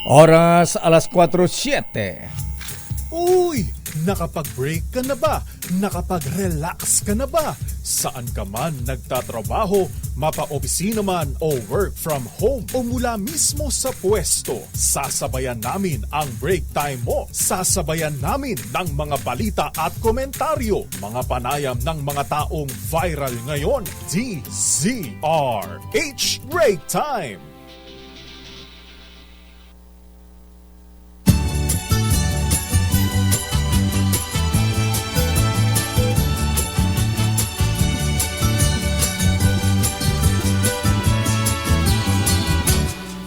Oras alas 4:07. Uy! Nakapag-break ka na ba? Nakapag-relax ka na ba? Saan ka man nagtatrabaho, mapa-opisina man o work from home o mula mismo sa pwesto, sasabayan namin ang break time mo. Sasabayan namin ng mga balita at komentaryo, mga panayam ng mga taong viral ngayon. DZRH Break Time!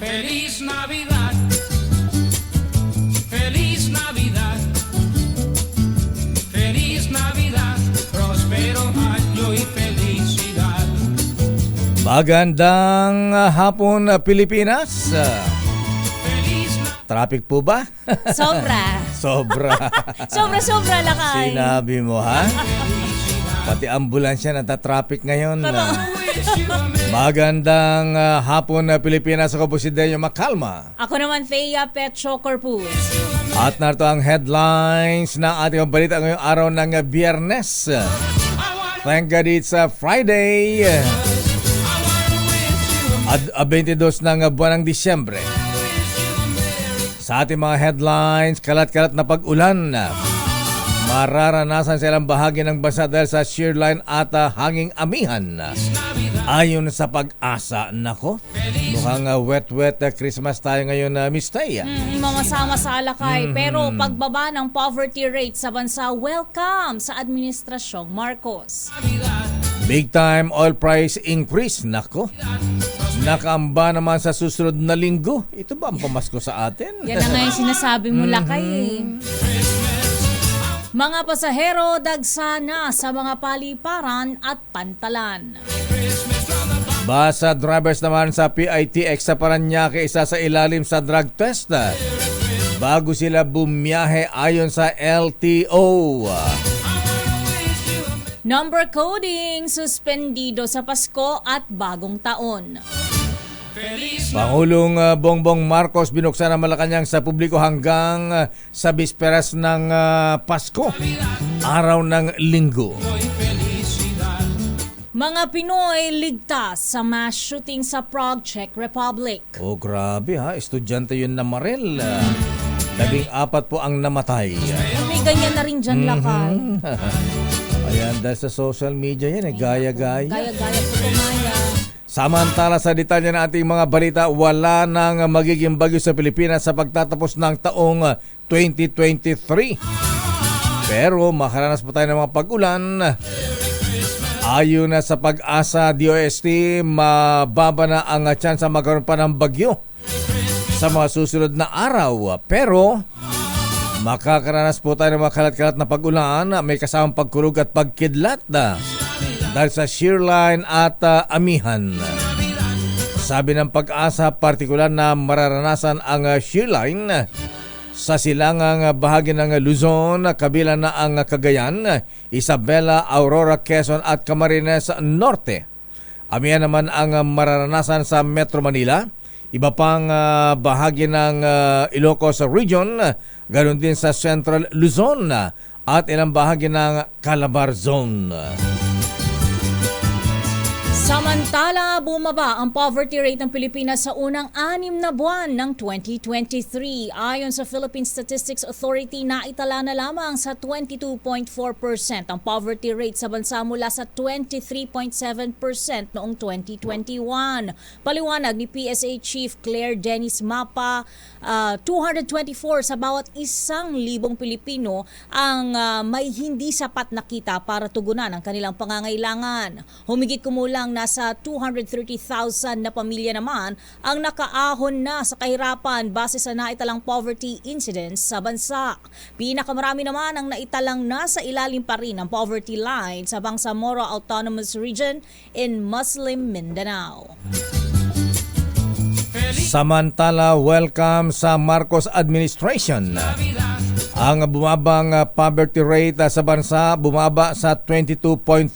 Feliz Navidad, Feliz Navidad, Feliz Navidad, prospero año y felicidad. Magandang hapon, Pilipinas. Feliz Traffic po ba? Sobra. Sobra. Sobra lakay. Sinabi mo, ha? Pati ambulansya nata-traffic ngayon. Magandang hapon, Pilipinas. Ako po si Denyo Makalma. Ako naman, Thea Petro Corpus. At narito ang headlines ng ating balita ngayong araw ng Biyernes. Thank God it's Friday. At 22 ng buwan ng Disyembre. Sa ating mga headlines, kalat-kalat na pag-ulan. Mararanasan sa ilang bahagi ng bansa dahil sa shear line at hanging amihan. Ayon sa pag-asa, nako, mukhang wet-wet Christmas tayo ngayon, Miss Taya. Mamasama sa alakay. Pero pagbaba ng poverty rate sa bansa, welcome sa Administrasyong Marcos. Big time oil price increase, nako. Nakaamba naman sa susunod na linggo. Ito ba ang pamasko sa atin? Yan na nga yung sinasabi mo, lakay. Mga pasahero, dagsana sa mga paliparan at pantalan. Basa drivers naman sa PITX sa Paranaque, isa sa ilalim sa drug test bago sila bumiyahe ayon sa LTO. Number coding, suspendido sa Pasko at Bagong Taon. Pangulong Bongbong Marcos binuksan ang Malacanang sa publiko hanggang sa bisperas ng Pasko, araw ng Linggo. Mga Pinoy ligtas sa mass shooting sa Prague, Czech Republic. Oh, grabe ha, estudyante yun na Marel. 14 po ang namatay. May ganyan na rin dyan, lakay. Ayan, dahil sa social media yan, gaya-gaya. Gaya-gaya po kumaya. Samantala sa detalye ng ating mga balita, wala nang magiging bagyo sa Pilipinas sa pagtatapos ng taong 2023. Pero makaranas pa tayo ng mga pag-ulan. Ayon na sa Pag-asa DOST, mababa na ang tsansa magkaroon pa ng bagyo sa mga susunod na araw. Pero makakaranas po tayo ng mga kalat-kalat na pag-ulan, may kasamang pagkurog at pagkidlat dahil sa shear line at amihan. Sabi ng Pag-asa, partikular na mararanasan ang shear line sa silangang bahagi ng Luzon, kabilang na ang Cagayan, Isabela, Aurora, Quezon at Camarines Norte. Amihan naman ang mararanasan sa Metro Manila, iba pang bahagi ng Ilocos Region, ganoon din sa Central Luzon at ilang bahagi ng Calabar Zone. Samantala, bumaba ang poverty rate ng Pilipinas sa unang 6 na buwan ng 2023. Ayon sa Philippine Statistics Authority, naitala na lamang sa 22.4% ang poverty rate sa bansa mula sa 23.7% noong 2021. Paliwanag ni PSA Chief Claire Dennis Mapa, 224 sa bawat 1,000 Pilipino ang may hindi sapat na kita para tugunan ang kanilang pangangailangan. Humigit kumulang nasa 230,000 na pamilya naman ang nakaahon na sa kahirapan base sa naitalang poverty incidence sa bansa. Pinakamarami naman ang naitalang nasa ilalim pa rin ng poverty line sa Bangsamoro Autonomous Region in Muslim Mindanao. Samantala, welcome sa Marcos administration. Ang bumabang poverty rate sa bansa bumaba sa 22.4%.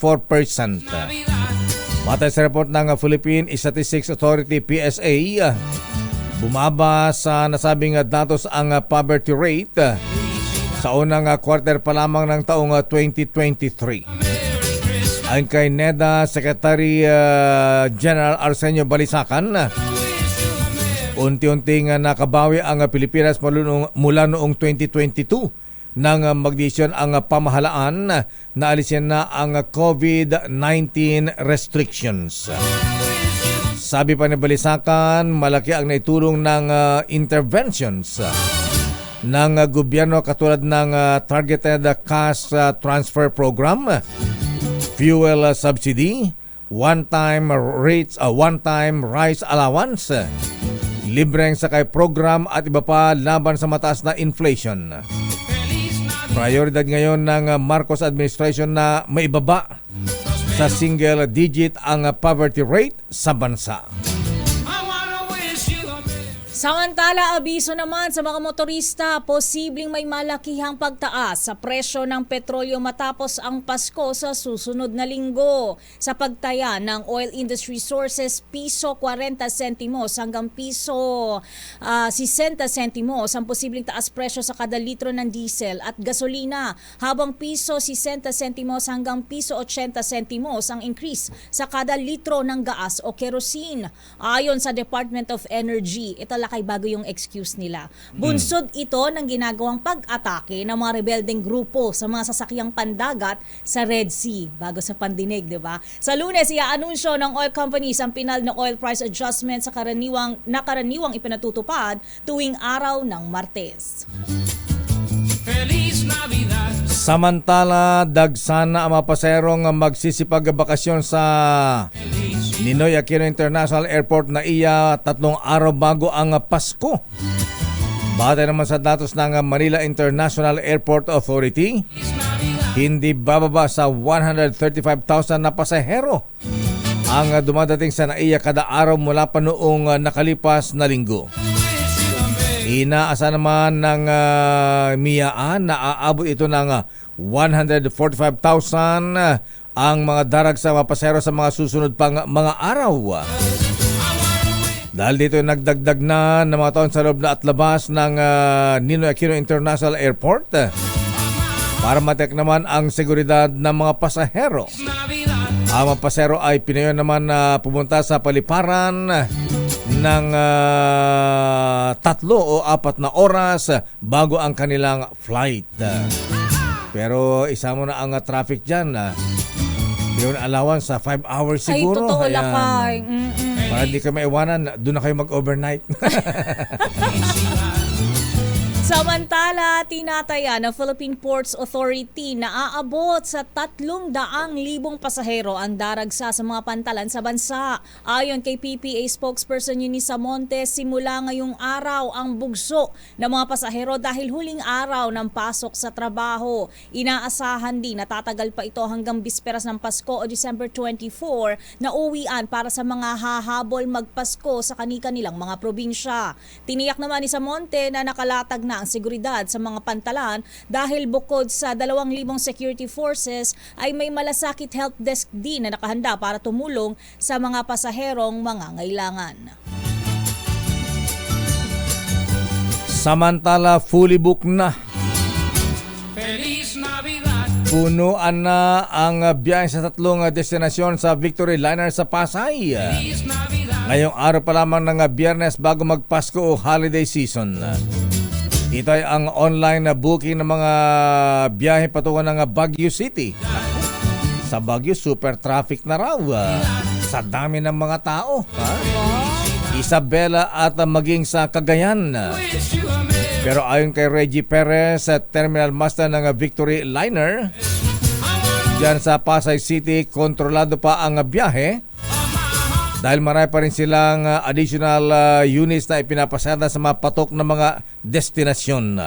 Matay sa report ng Philippine Statistics Authority PSA, Bumaba sa nasabing datos ang poverty rate sa unang quarter pa lamang ng taong 2023. Ayon kay NEDA Secretary General Arsenio Balisacan, unti-unting nakabawi ang Pilipinas mula noong 2022 nang magdesisyon ang pamahalaan na alisin na ang COVID-19 restrictions. Sabi pa ni Balisacan, malaki ang naitulong ng interventions ng gobyerno katulad ng targeted cash transfer program, fuel subsidy, one-time rice allowance, libreng sakay program at iba pa laban sa mataas na inflation. Prioridad ngayon ng Marcos administration na maibaba sa single digit ang poverty rate sa bansa. Samantala, abiso naman sa mga motorista, posibleng may malakihang pagtaas sa presyo ng petrolyo matapos ang Pasko sa susunod na linggo. Sa pagtaya ng Oil Industry Sources, piso 40 sentimos hanggang piso 60 sentimos ang posibleng taas presyo sa kada litro ng diesel at gasolina, habang piso 60 sentimos hanggang piso 80 sentimos ang increase sa kada litro ng gas o kerosene. Ayon sa Department of Energy, ito kay bago yung excuse nila. Bunsod ito ng ginagawang pag-atake ng mga rebeldeng grupo sa mga sasakyang pandagat sa Red Sea bago sa pandinig, di ba? Sa Lunes, iaanunsyo ng oil companies ang pinal na oil price adjustment sa karaniwang ipinatutupad tuwing araw ng Martes. Feliz Navidad. Samantala, dagsana ang mga pasaherong magsisipag-bakasyon sa Ninoy Aquino International Airport na iya 3 araw bago ang Pasko. Batay naman sa datos ng Manila International Airport Authority, hindi bababa sa 135,000 na pasahero ang dumadating sa NAIA kada araw mula pa noong nakalipas na linggo. Inaasa naman ng MIAA na aabot ito ng 145,000 ang mga darag sa mga pasahero sa mga susunod pang mga araw. Dahil dito nagdagdag na ng mga taon sa loob na at labas ng Ninoy Aquino International Airport para matek naman ang seguridad ng mga pasahero. Ang mga pasahero ay pinayon naman na pumunta sa paliparan ng 3 o 4 na oras bago ang kanilang flight. Pero isa mo na ang traffic dyan. Yun allowance sa 5 hours siguro. Ay, totoo lakay. Para hindi kayo maiwanan, doon na kayo mag-overnight. Samantala, tinataya ng Philippine Ports Authority na aabot sa 300,000 pasahero ang daragsa sa mga pantalan sa bansa. Ayon kay PPA spokesperson Eunice Montes, simula ngayong araw ang bugso ng mga pasahero dahil huling araw ng pasok sa trabaho. Inaasahan din na tatagal pa ito hanggang bisperas ng Pasko o December 24 na uwian para sa mga hahabol magpasko sa kani-kanilang mga probinsya. Tiniyak naman ni Samonte na nakalatag na ang seguridad sa mga pantalan dahil bukod sa 2,000 security forces ay may malasakit help desk din na nakahanda para tumulong sa mga pasaherong mangangailangan. Samantala, fully booked na. Feliz Navidad. Punuan na ang biyahe sa 3 destinasyon sa Victory Liner sa Pasay. Feliz Navidad. Ngayong araw pa lamang ng Biyernes bago magpasko o holiday season. Ito ay ang online na booking ng mga biyahe patungo ng Baguio City. Sa Baguio, super traffic na raw. Sa dami ng mga tao. Isabela at maging sa Cagayan. Pero ayon kay Reggie Perez, Terminal Master ng Victory Liner, dyan sa Pasay City, kontrolado pa ang biyahe. Dahil marami pa rin silang additional units na ipinapasada sa mga patok na mga destinasyon.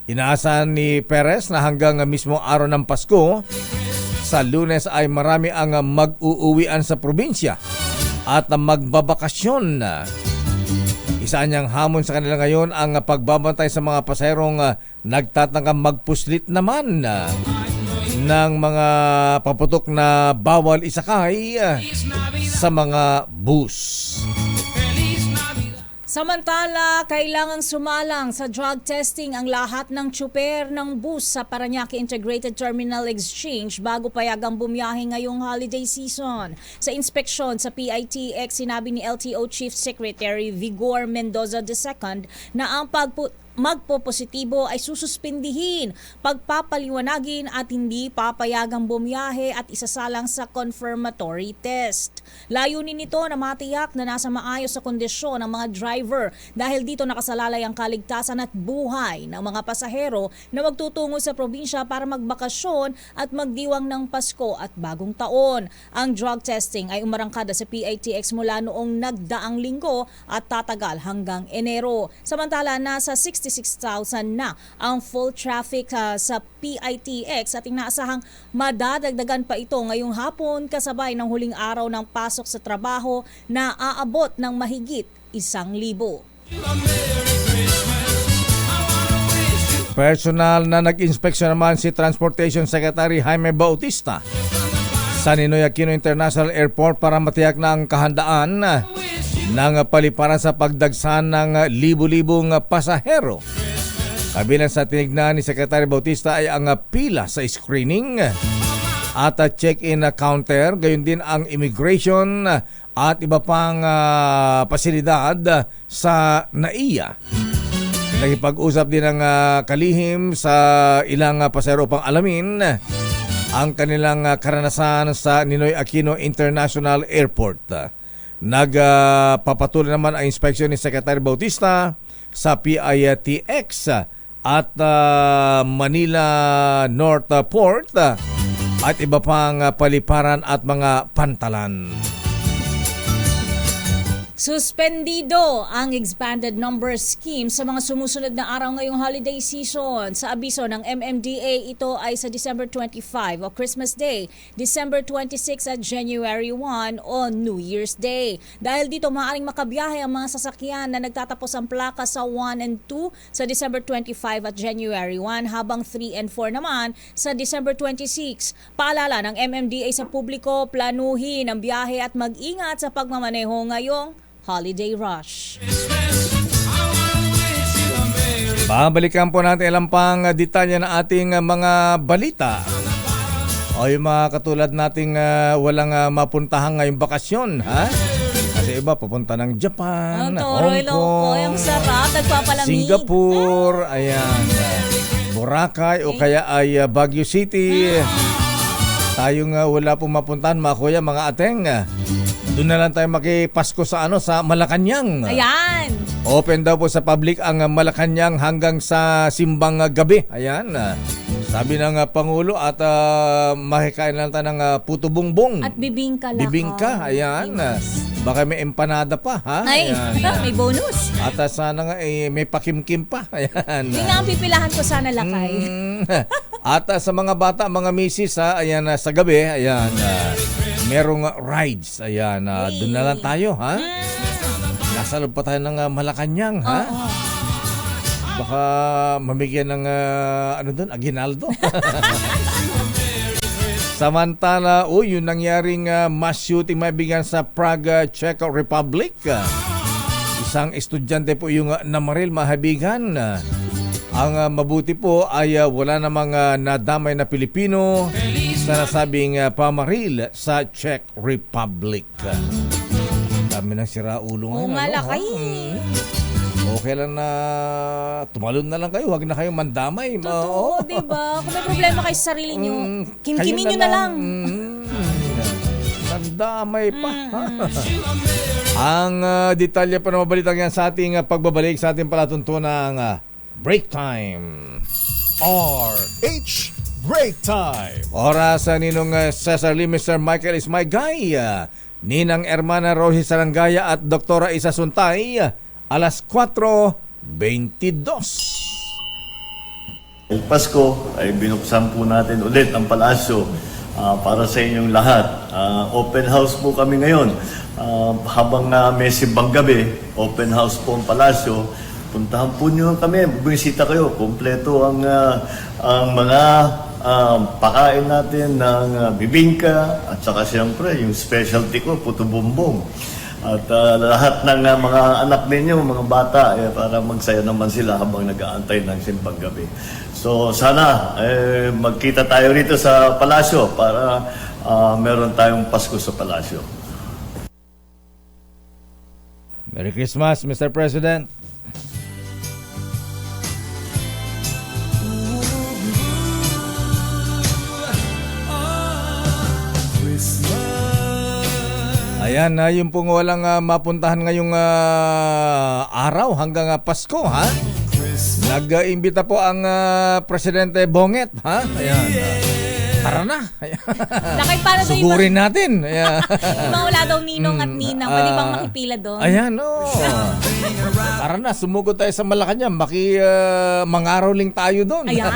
Inaasahan ni Perez na hanggang mismo araw ng Pasko, sa Lunes ay marami ang mag-uuwian sa probinsya at magbabakasyon. Isa niyang hamon sa kanila ngayon ang pagbabantay sa mga pasaherong nagtatangkang magpuslit naman ng mga paputok na bawal isakay sa mga bus. Samantala, kailangang sumalang sa drug testing ang lahat ng tsuper ng bus sa Parañaque Integrated Terminal Exchange bago payagang bumiyahe ngayong holiday season. Sa inspeksyon sa PITX, sinabi ni LTO Chief Secretary Vigor Mendoza II na ang magpopositibo ay sususpindihin, pagpapaliwanagin at hindi papayagang bumiyahe at isasalang sa confirmatory test. Layunin nito na matiyak na nasa maayos sa kondisyon ang mga driver dahil dito nakasalalay ang kaligtasan at buhay ng mga pasahero na magtutungo sa probinsya para magbakasyon at magdiwang ng Pasko at Bagong Taon. Ang drug testing ay umarangkada sa PITX mula noong nagdaang linggo at tatagal hanggang Enero. Samantala, nasa 66,000 na ang full traffic sa PITX at inaasahang madadagdagan pa ito ngayong hapon kasabay ng huling araw ng pasok sa trabaho na aabot ng mahigit 1,000. Personal na nag-inspeksyon naman si Transportation Secretary Jaime Bautista sa Ninoy Aquino International Airport para matiyak na ang kahandaan ng paliparan sa pagdagsa ng libu-libong pasahero. Kabilang sa tinignan ni Secretary Bautista ay ang pila sa screening at check-in counter, gayon din ang immigration at iba pang pasilidad sa NAIA. Nagipag-usap din ng kalihim sa ilang pasahero pang alamin ang kanilang karanasan sa Ninoy Aquino International Airport. Nagpapatuloy naman ang inspeksyon ni Secretary Bautista sa PITX at Manila North Port at iba pang paliparan at mga pantalan. Suspendido ang expanded number scheme sa mga sumusunod na araw ngayong holiday season. Sa abiso ng MMDA, ito ay sa December 25 o Christmas Day, December 26 at January 1 o New Year's Day. Dahil dito maaaring makabiyahe ang mga sasakyan na nagtatapos ang plaka sa 1 and 2 sa December 25 at January 1 habang 3 and 4 naman sa December 26. Paalala ng MMDA sa publiko, planuhin ang biyahe at mag-ingat sa pagmamaneho ngayong holiday rush. Babalikan po natin ilang pang detalye ng ating mga balita. O yung mga katulad nating walang mapuntahan ngayong bakasyon, ha? Kasi iba pupunta ng Japan, Hong Kong, yung sarap, nagpapalamig. Singapore, ayan, Boracay o kaya ay Baguio City. Tayong wala pong mapuntahan, mga kuya, mga ateng. Doon na lang tayo makipasko sa sa Malacanang. Ayan. Open daw po sa public ang Malacanang hanggang sa simbang gabi. Ayan. Sabi ng Pangulo at makikain lang tayo ng puto bongbong. At bibingka lang. Bibingka, ayan. Baka may empanada pa, ha? Ay, ayan. may bonus. At sana nga may pakimkim pa. Ayan. Hindi nga ang pipilahan ko sana lakay. At sa mga bata, mga misis, ayan, sa gabi, ayan, merong rides. Ayan, doon na lang tayo, ha? Nasa loob pa tayo ng Malacanang, ha? Baka mamigyan ng, aginaldo. Samantala, yung nangyaring mass shooting maibigan sa Prague, Czech Republic. Isang estudyante po yung namaril, mahabigan. Ang mabuti po ay wala namang nadamay na Pilipino sa nasabing pamaril sa Czech Republic. Dami ng siraulo ngayon. Malaki. Okay lang na tumalon na lang kayo. Huwag na kayong mandamay. Totoo, diba? Kung may problema kayo sa sarili nyo, kimkimin nyo na lang. Mandamay pa. Ang detalye pa na mabalitang yan sa ating pagbabalik sa ating palatuntunang Break Time. RH Break Time. Oras Ninong Cesar Lee, Mr. Michael is my guy. Ninang Hermana Roji Sarangaya at Doktora Isa Suntay, alas 4:22. Ang Pasko ay binuksan po natin ulit ang palasyo para sa inyong lahat. Open house po kami ngayon. Habang may simbang gabi, open house po ang palasyo. Puntahan po nyo kami, bumisita kayo. Kompleto ang mga pakain natin ng bibingka at saka siyempre yung specialty ko, puto bumbong. At lahat ng mga anak ninyo, mga bata, para magsaya naman sila habang nag-aantay ng simbang gabi. So sana magkita tayo rito sa palasyo para meron tayong Pasko sa palasyo. Merry Christmas, Mr. President. Ayan, yung pong walang mapuntahan ngayong araw hanggang Pasko, ha? Nag-imbita po ang Presidente Bonget, ha? Ayan. Tara na. Nakay para daw Sugurin natin. Ayan. yung mga wala daw ninong at ninang, pwede bang makipila doon? Ayan, no. Tara na, sumugod tayo sa Malacanang. Mangaroling tayo doon. Ayan.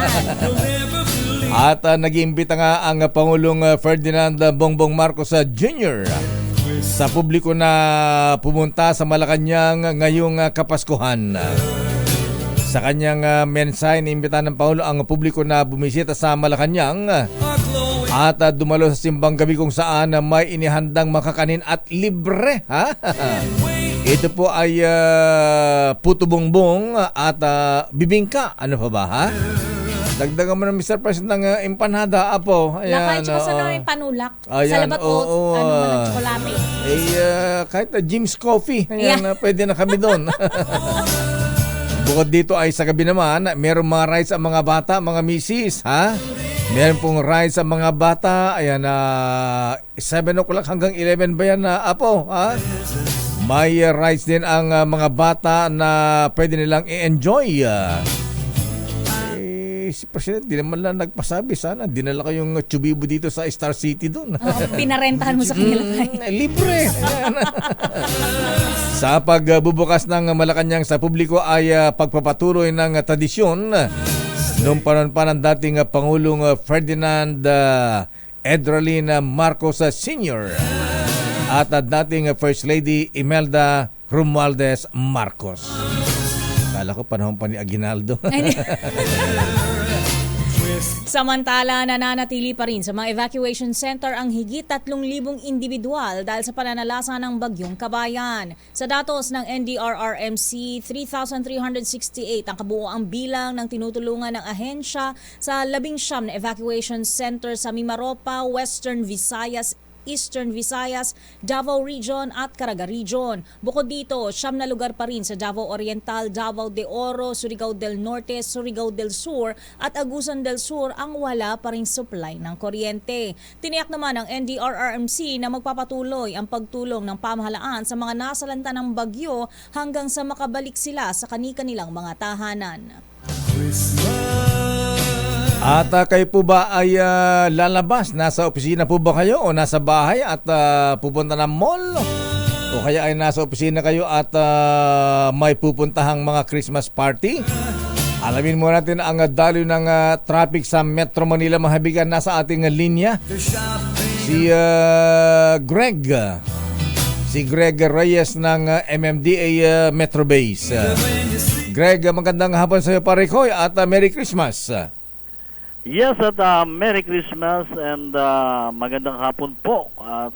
At nag-iimbita nga ang Pangulong Ferdinand Bongbong Marcos Jr. sa publiko na pumunta sa Malacanang ngayong Kapaskuhan. Sa kanyang mensahe, inimbita ng Pangulo ang publiko na bumisita sa Malacanang at dumalo sa simbang gabi kung saan may inihandang makakanin at libre. Ha? Ito po ay puto bongbong at bibingka. Ano pa ba, ha? Dagdagan mo na, Mr. President, ng empanada, apo. Nakay, Ayan, tsaka sa namin panulak. Ayan, Salabat oo, o ano man ang tsokolate. Kahit Jim's Coffee, ayan, pwede na kami doon. Bukod dito ay sa gabi naman, meron mga rides ang mga bata, mga misis, ha? Meron pong rides ang mga bata, ayan, 7 o'clock hanggang 11 ba yan, apo, ha? May rides din ang mga bata na pwede nilang i-enjoy. Si President, di naman lang nagpasabi. Sana dinala ko yung Chubibo dito sa Star City doon. Pinarentahan mo sa kanila. Libre. Sa pagbubukas ng Malacanang sa publiko ay pagpapatuloy ng tradisyon noong panahon pa ng dating Pangulong Ferdinand Edralin Marcos Sr. at dating First Lady Imelda Romualdez Marcos. Kala ko panahon pa ni Aguinaldo. Samantala, nananatili pa rin sa mga evacuation center ang higit 3,000 individual dahil sa pananalasa ng bagyong Kabayan. Sa datos ng NDRRMC, 3,368 ang kabuoang bilang ng tinutulungan ng ahensya sa 19 na evacuation center sa Mimaropa, Western Visayas, Eastern Visayas, Davao Region at Caraga Region. Bukod dito, 9 na lugar pa rin sa Davao Oriental, Davao de Oro, Surigao del Norte, Surigao del Sur at Agusan del Sur ang wala pa rin supply ng kuryente. Tiniyak naman ng NDRRMC na magpapatuloy ang pagtulong ng pamahalaan sa mga nasalanta ng bagyo hanggang sa makabalik sila sa kani-kanilang mga tahanan. At kayo po ba ay lalabas? Nasa opisina po ba kayo o nasa bahay at pupunta ng mall? O kaya ay nasa opisina kayo at may pupuntahang mga Christmas party? Alamin mo natin ang daloy ng traffic sa Metro Manila. Mahabigan nasa ating linya. Si Greg. Si Greg Reyes ng MMDA Metro Base. Greg, magandang hapon sa iyo, pare ko, at Merry Christmas. Yes, at Merry Christmas and magandang hapon po at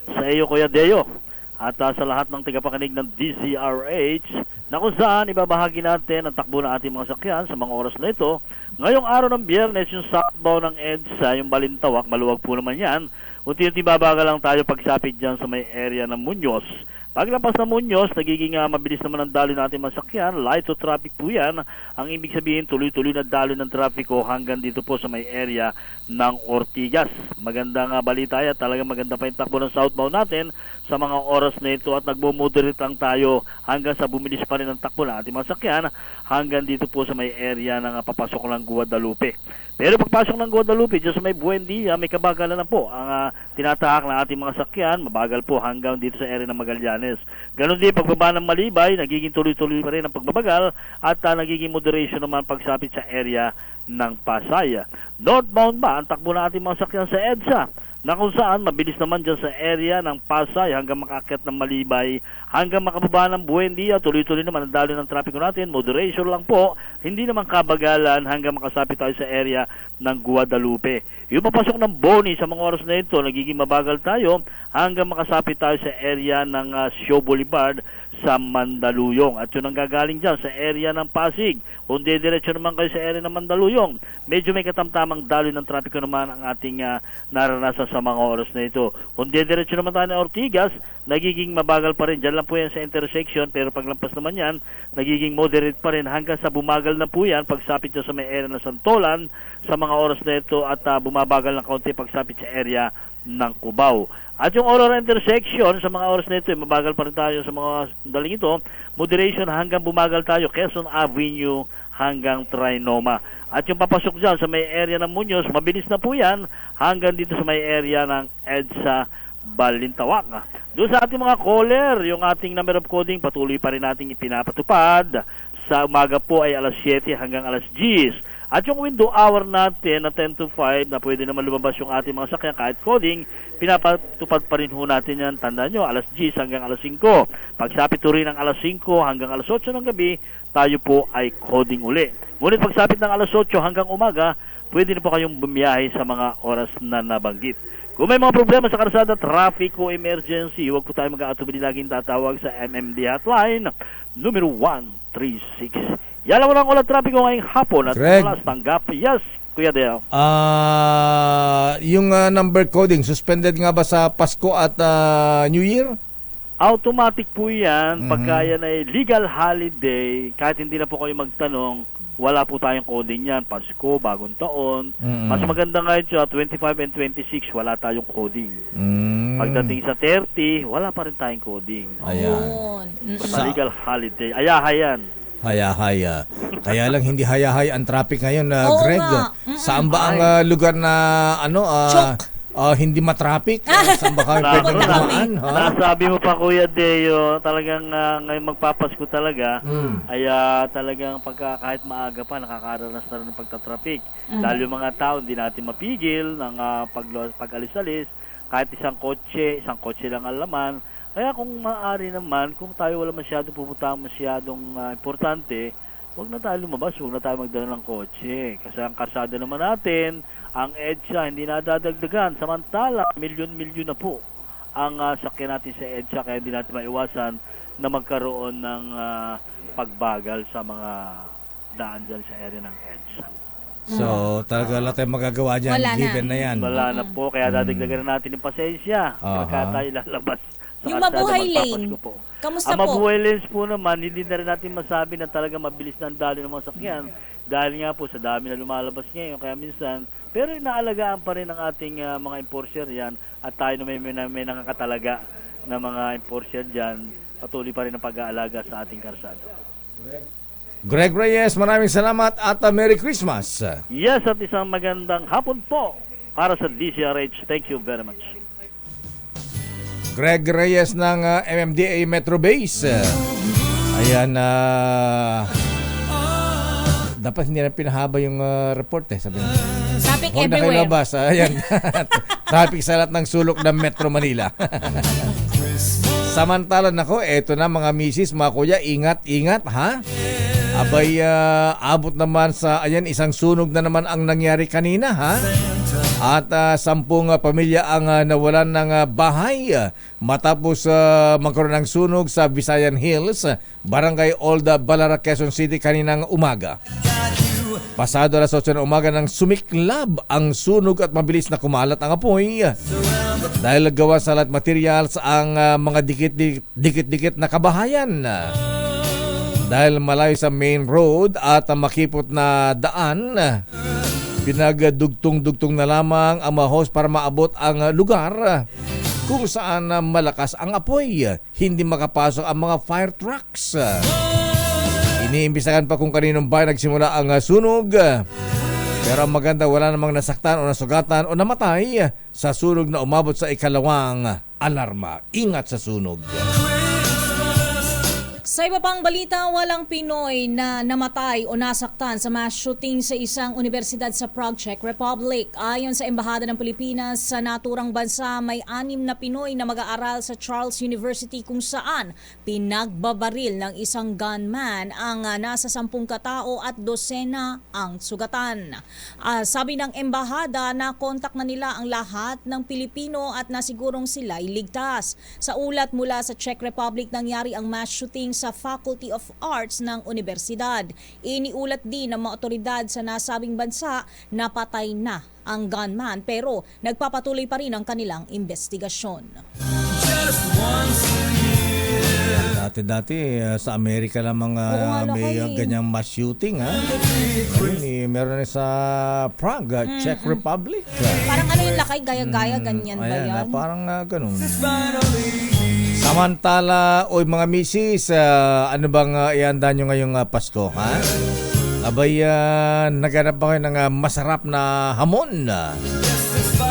sa iyo, Kuya Deo, at sa lahat ng tagapakinig ng DZRH na kung saan ibabahagi natin ang takbo ng ating mga sakyan sa mga oras na ito. Ngayong araw ng Biyernes, yung southbound ng EDSA, yung Balintawak, maluwag po naman yan. Unti-unti babaga lang tayo pagsapit dyan sa may area ng Muñoz. Paglapas ng Muñoz, nagiging mabilis naman ang daloy ng ating masakyan. Light to traffic po yan. Ang ibig sabihin, tuloy-tuloy na daloy ng trapiko hanggang dito po sa may area ng Ortigas. Magandang balita yan. Talagang maganda pa yung takbo ng southbound natin sa mga oras na ito at nagmo-moderate lang tayo hanggang sa bumilis pa rin ang takbo ng ating masakyan hanggang dito po sa may area ng papasok ng Guadalupe. Pero pagpasok ng Guadalupe, dyan sa may Buendia, may kabagalan na po ang tinatahak ng ating mga sakyan. Mabagal po hanggang dito sa area ng Magallanes. Ganon din pagbaba ng Malibay, nagiging tuloy-tuloy pa rin ang pagbabagal at nagiging moderation naman pagsapit sa area ng Pasay. Northbound ba ang takbo ng ating mga sakyan sa EDSA? na kung saan mabilis naman dyan sa area ng Pasay hanggang makaakyat ng Malibay, hanggang makababa ng Buendia, tuloy-tuloy naman ang daloy ng trapiko natin, moderation lang po, hindi naman kabagalan hanggang makasapit tayo sa area ng Guadalupe. Yung papasok ng Boni sa mga oras na ito, nagiging mabagal tayo hanggang makasapit tayo sa area ng Sio Boulevard sa Mandaluyong. At yun ang gagaling dyan sa area ng Pasig. Kung diretso naman kayo sa area ng Mandaluyong, medyo may katamtamang daloy ng trapiko naman ang ating naranasan sa mga oras na ito. Kung diretso naman tayo ng Ortigas, nagiging mabagal pa rin. Diyan lang po yan sa intersection, pero paglampas naman yan, nagiging moderate pa rin hanggang sa bumagal na po yan pagsapit nyo sa may area ng Santolan sa mga oras na ito at bumabagal ng kaunti pagsapit sa area ng Cubao. At yung Aurora intersection sa mga oras na ito, mabagal pa rin tayo sa mga daling ito, moderation hanggang bumagal tayo Quezon Avenue hanggang Trinoma. At yung papasok dyan sa may area ng Muñoz, mabilis na po yan hanggang dito sa may area ng EDSA Balintawak. Doon sa ating mga caller, yung ating number of coding patuloy pa rin nating ipinapatupad. Sa umaga po ay alas 7 hanggang alas 10. At yung window hour natin na 10 to 5 na pwede naman lumabas yung ating mga sakyan kahit coding, pinapatupad pa rin ho natin yan. Tandaan nyo, alas 10 hanggang alas 5. Pagsapit rin ng alas 5 hanggang alas 8 ng gabi, tayo po ay coding uli. Ngunit pagsapit ng alas 8 hanggang umaga, pwede na po kayong bumiyahe sa mga oras na nabanggit. Kung may mga problema sa karsada, traffic o emergency, huwag po tayo mag-aatubili laging tatawag sa MMD hotline numero 136. Yan lang walang ulat trapiko ngayong hapon at Greg. plus tanggap. Yes, Kuya Deo. Yung number coding, suspended nga ba sa Pasko at New Year? Automatic po yan. Pagka yan ay legal holiday, kahit hindi na po kayo magtanong, wala po tayong coding yan. Pasko, bagong taon. Mas maganda nga ito, 25 and 26, wala tayong coding. Pagdating sa 30, wala pa rin tayong coding. Ayan. Yun. Sa legal holiday. Ayahayan. Hayahaya. Kaya lang hindi hayahay ang traffic ngayon, Oo Greg. nga. Saan ba ang lugar na Chok. hindi matraffic? Saan ba kami pwede dumaan? Nasabi mo pa, Kuya Deo, talagang ngayong magpapasko talaga, ay talagang kahit maaga pa, nakakaranas na rin ng pagtatraffic. Dahil yung mga tao, hindi natin mapigil ng pag-alis-alis, kahit isang kotse lang ang laman. Kaya kung maaari naman, kung tayo wala masyadong importante, huwag na tayo lumabas, huwag na tayo magdala ng kotse. Kasi ang karsada naman natin, ang EDSA, hindi nadadagdagan. Samantala, milyon-milyon na po ang sakyan natin sa EDSA, kaya hindi natin maiwasan na magkaroon ng pagbagal sa mga daan dyan sa area ng EDSA. So, talaga wala tayong magagawa dyan. Wala na. Given na yan. Wala na po, kaya dadagdagan na natin yung pasensya. Pagka tayo lalabas. Yung Mabuhay Lane, kamusta Ang po? Mabuhay Lanes po naman, hindi na rin natin masabi na talaga mabilis na ang daloy ng mga sakyan. Dahil nga po sa dami na lumalabas ngayon, kaya minsan, pero inaalagaan pa rin ang ating mga enforcer yan at tayo na may nakakatalaga na mga enforcer dyan, patuloy pa rin ang pag-aalaga sa ating karsada. Greg Reyes, maraming salamat at Merry Christmas. Yes, at isang magandang hapon po para sa DCRH. Thank you very much. Greg Reyes ng MMDA Metro Base. Ayan, dapat hindi na pinahaba yung report Sabi niya. Traffic Huwag na kayo everywhere. labas. Ayan. Traffic sa lahat ng sulok ng Metro Manila. Samantala, nako, eto na mga misis, mga kuya, ingat, ha? Abay, abot naman sa, isang sunog na naman ang nangyari kanina, ha? At 10 pamilya ang nawalan ng bahay matapos magkaroon ng sunog sa Visayan Hills, Barangay Old Balara, Quezon City kaninang umaga. Pasado alas 8 ng umaga nang sumiklab ang sunog at mabilis na kumalat ang apoy. Dahil gawa sa lahat materials ang mga dikit-dikit na kabahayan. Dahil malayo sa main road at makipot na daan, pinagdugtong-dugtong na lamang ang mga hose para maabot ang lugar kung saan malakas ang apoy. Hindi makapasok ang mga fire trucks. Iniimbisagan pa kung kaninong bahay nagsimula ang sunog. Pero ang maganda, wala namang nasaktan o nasugatan o namatay sa sunog na umabot sa ikalawang alarma. Ingat sa sunog. Sa iba pang balita, walang Pinoy na namatay o nasaktan sa mass shooting sa isang universidad sa Prague, Czech Republic. Ayon sa Embahada ng Pilipinas sa naturang bansa, may 6 na Pinoy na mag-aaral sa Charles University kung saan pinagbabaril ng isang gunman ang nasa 10 katao at 12 ang sugatan. Sabi ng Embahada na kontak na nila ang lahat ng Pilipino at nasigurong sila ay ligtas. Sa ulat mula sa Czech Republic, nangyari ang mass shooting sa Faculty of Arts ng universidad. Iniulat din ng mga otoridad sa nasabing bansa na patay na ang gunman pero nagpapatuloy pa rin ang kanilang investigasyon. Dati sa Amerika lamang may ganyang mass shooting. Ngayon, meron na sa Prague, Czech Republic. Parang ano yung lakay, gaya-gaya, ganyan ba Ayan, yan? parang ganun. Samantala, mga misis, ano bang ihanda nyo ngayong Pasko, ha? Abay, naganap ba kayo ng masarap na hamon?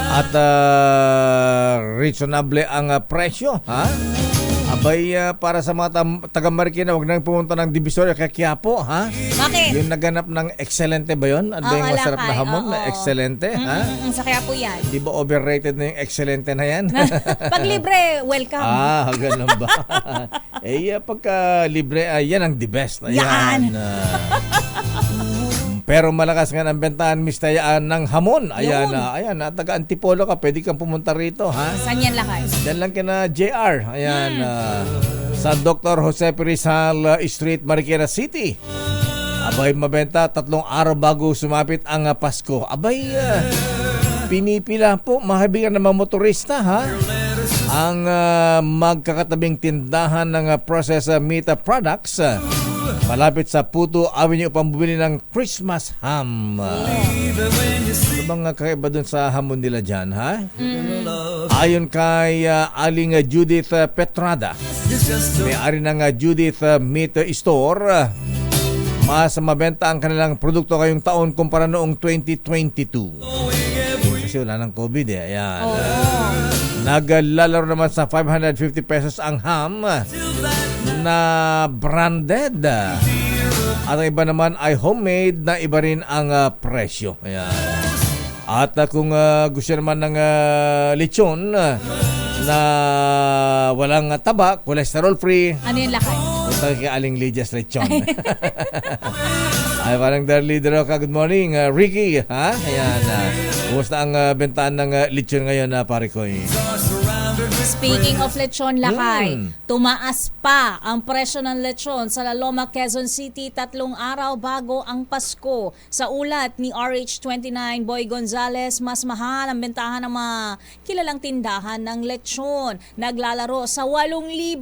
At reasonable ang presyo, ha? Abay, para sa mga taga-Marikina, huwag nang pumunta ng Divisoria kay Quiapo, ha? Bakit? Yung naganap ng Excelente ba yun? Ano ba yung masarap na hamon na Excelente, ha? Sa Quiapo yan. Di ba overrated na yung Excelente na yan? Pag libre, welcome. Ganun ba? Pagka libre, yan ang the best. Yan. Pero malakas nga ang bentahan, mistayaan ng hamon. Ayan, taga Antipolo ka, pwede kang pumunta rito, ha? Saan yan lakay? Diyan lang kina JR. Ayan, sa Dr. Jose Rizal Street, Marikina City. Abay, mabenta 3 araw bago sumapit ang Pasko. Abay, pinipila po, mahabigan ng mga motorista, ha? Ang magkakatabing tindahan ng processed meat products malapit sa Puto Avenue upang bumili ng Christmas ham. Ano bang kakaiba dun sa hamon nila dyan, ha? Ayon kay Aling Judith Petrada, may-ari ng Judith Meat Store, mas mabenta ang kanilang produkto ngayong taon kumpara noong 2022. Kasi wala ng COVID, Ayan. Naglalaro naman sa 550 pesos ang ham na branded. At ang iba naman ay homemade na iba rin ang presyo. Ayan. At kung gusto naman ng lechon na walang taba, cholesterol free, Ano yung lakay? punta kay Aling Lydia's Lechon. Ay, parang their leader ka. Good morning, Ricky. Ha? Ayan. Kumusta ang bentahan ng lechon ngayon, pare ko? Speaking of lechon lakay, tumaas pa ang presyo ng lechon sa Laloma, Quezon City 3 araw bago ang Pasko. Sa ulat ni RH29 Boy Gonzales, mas mahal ang bentahan ng mga kilalang tindahan ng lechon. Naglalaro sa 8,000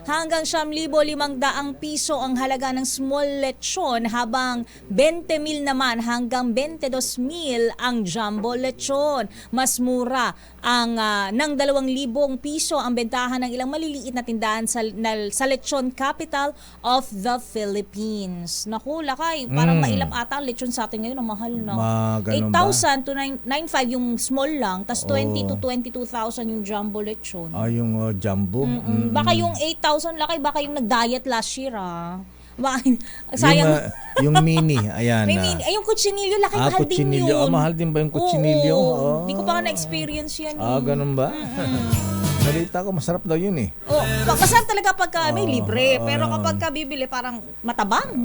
hanggang 9,500 piso ang halaga ng small lechon, habang 20,000 naman hanggang 22,000 ang jumbo lechon. Mas mura ang ng 2,000 piso ang bentahan ng ilang maliliit na tindahan sa lechon capital of the Philippines. Naku, lakay, parang mailap ata ang lechon sa atin ngayon, ang mahal na. 8,000 to 9,500 yung small lang, tas 20 to 22,000 yung jumbo lechon. Yung jumbo. Baka yung 8,000 lakay, baka yung nag-diet last year, sayang. Yung mini, ayan. May mini. Ay, yung kutsinilyo, laki, mahal din kutsinilyo. yun. Mahal din ba yung kutsinilyo? Hindi ko pa na-experience yan. Ganun ba? Balita ko, masarap daw yun eh. Masarap talaga pagka may libre. Pero kapag ka bibili, parang matabang.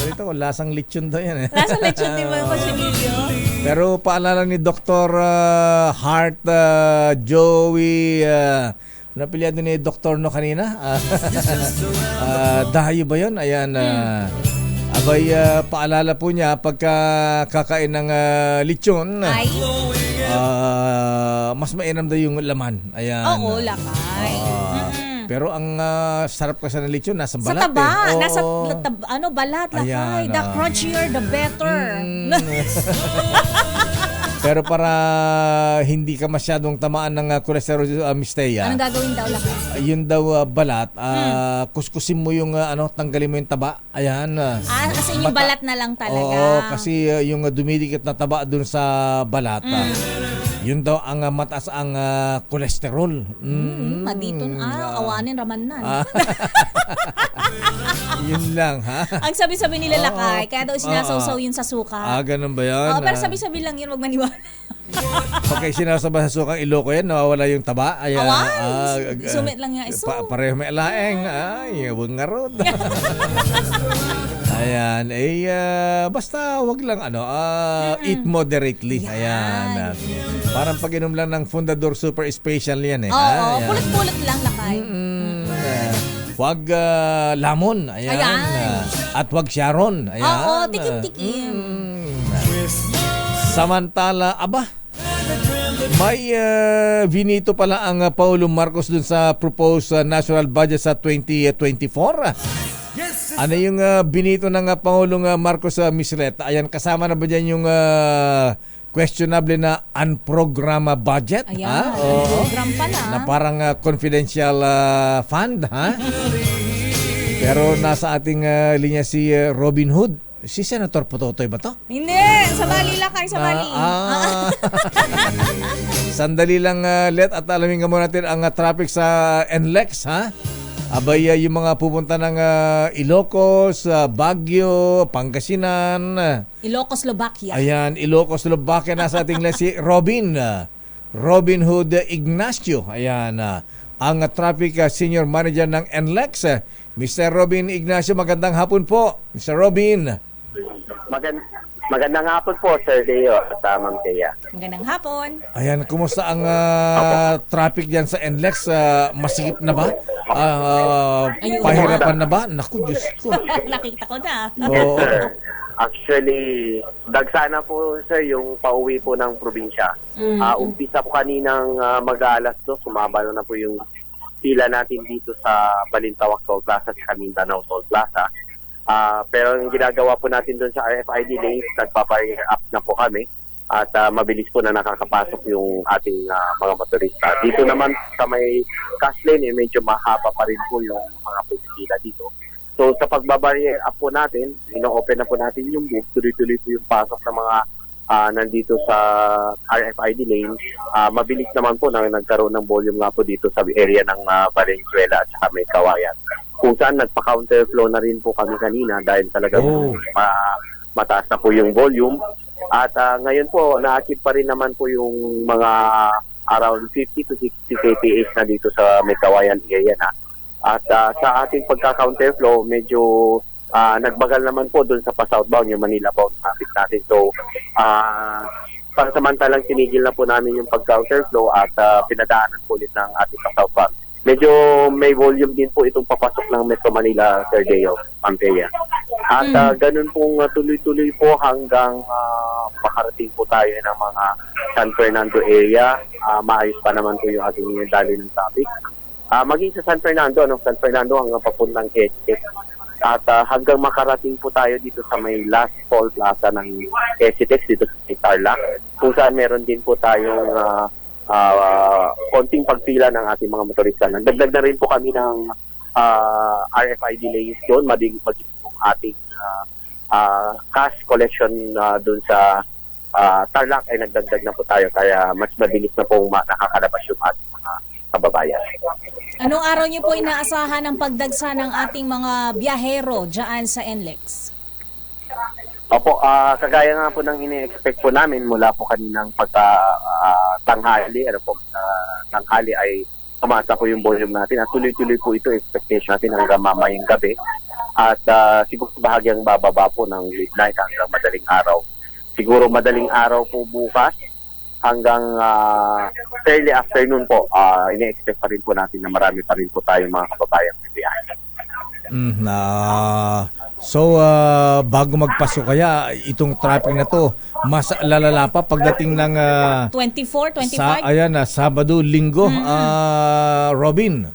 Balita ko, lasang lechon daw yan eh. Lasang lechon din mo yung kutsinilyo. Pero paalala ni Dr. Hart Joey, napilyado ni Dr. no kanina. Dahayo ba yun? Ayan. Abay, paalala po niya pagka kakain ng lechon, mas mainam daw yung laman. Ayan. Oo, lakay. Pero ang sarap kasi ng lechon nasa Sa balat taba. eh. Nasa balat, lakay. Ayan, The crunchier, the better. Pero para hindi ka masyadong tamaan ng cholesterol misteya, Anong gagawin daw lakay? yun daw balat, kuskusin mo yung tanggalin mo yung taba. Ayan. As in yung balat na lang talaga. Oo, kasi yung dumidikit na taba dun sa balat. Yun daw ang mataas ang kolesterol. Maditon awanin ramanan. Yun lang, ha? Ang sabi-sabi nila lakay, kaya daw sinasawsaw yun sa suka. Ganun ba yun? Pero sabi-sabi lang yun, wag maniwala. Pagka sinasaba sa sukang Iloco yan, nawawala yung taba. Ayan, Sumit lang nga iso. pareho may laeng. Ay, huwag nga rod. Ayan, basta wag lang eat moderately. Ayan. Parang pag-inom lang ng Fundador Super Special yan eh. Oo, pulot-pulot lang lakay. Wag lamon. Ayan. At wag Sharon. Ayan. Oo, tikim-tikim. Samantala, may vinito pala ang Paulo Marcos dun sa proposed national budget sa 2024. Ano yung binito ng Pangulong Marcos sa Mislet? Ayan, kasama na ba dyan yung questionable na unprogramma budget? Ayan, program pala. Na parang confidential fund, ha? Pero nasa ating linya si Robin Hood. Si Senator Pototoy ba to? Hindi, sa Bali lakay, sa Bali. Sandali lang let at alamin nga muna natin ang traffic sa NLEX, ha? Abay, yung mga pupunta ng Ilocos, Baguio, Pangasinan. Ilocos, Slovakia. Ayan, Ilocos, Slovakia. Nasa ating si Robin Hood Ignacio. Ayan, ang traffic senior manager ng NLEX. Mr. Robin Ignacio, magandang hapon po. Mr. Robin. Magandang hapon po, Sir Deo at Ma'am Thea. Magandang hapon. Ayan, kumusta ang traffic diyan sa NLEX? Masikip na ba? Pahirapan na ba? Naku, Diyos ko. Nakita ko na. Oo. Sir, actually, dagsana po, sir, yung pauwi po ng probinsya. Umpisa po kaninang mag-aalas 2, sumaba na po yung pila natin dito sa Balintawak Toll Plaza at Mindanao Toll Plaza. Pero yung ginagawa po natin doon sa RFID lanes, nagpa-barrier up na po kami at mabilis po na nakakapasok yung ating mga motorista. Dito naman sa may cash lane, medyo mahaba pa rin po yung mga pila dito. So sa pagbabarrier up po natin, ino-open na po natin yung booth, tuloy-tuloy po yung pasok ng mga nandito sa RFID lane. Mabilis naman po na nagkaroon ng volume nga po dito sa area ng Valenzuela at saka may Kawayan. Kung saan nagpa-counterflow na rin po kami kanina dahil talagang mataas na po yung volume. At ngayon po, na-achieve pa rin naman po yung mga around 50 to 60 kph na dito sa may Kawayan area na. At sa ating pagka-counterflow, medyo nagbagal naman po doon sa pa-southbound, yung Manila bound traffic natin. So, pansamantalang tinigil na po namin yung pag-counterflow at pinadaanan po ulit ng ating pa-southbound. Medyo may volume din po itong papasok ng Metro Manila, Sir Deo, Pampeya. At ganun pong tuloy-tuloy po hanggang makarating po tayo ng mga San Fernando area. Maayos pa naman po yung ating dali ng traffic. Maging sa San Fernando hanggang papuntang Quezon. At hanggang makarating po tayo dito sa may last toll plaza ng SCTEX dito sa Tarlac, kung saan meron din po tayong konting pagpila ng ating mga motorista. Nagdagdag na rin po kami ng RFID lanes doon, maging po ating cash collection doon sa Tarlac ay nagdagdag na po tayo, kaya mas mabilis na po nakakalabas yung ating mga kababayan. Anong araw niyo po inaasahan ang pagdagsa ng ating mga biyahero dyan sa NLEX? Opo, kagaya nga po ng ini-expect po namin mula po kaninang tanghali, tanghali ay tumasa po yung volume natin at tuloy-tuloy po ito, expectation natin hanggang mamayang gabi at siguro bahagyang bababa po ng midnight hanggang madaling araw. Siguro madaling araw po bukas hanggang early afternoon po, ini-expect pa rin po natin na marami pa rin po tayong mga kababayang bibiyahe. So, bago magpaso kaya, itong traffic na to, mas lalala pa pagdating ng 24, 25? Sabado, Linggo, Robin.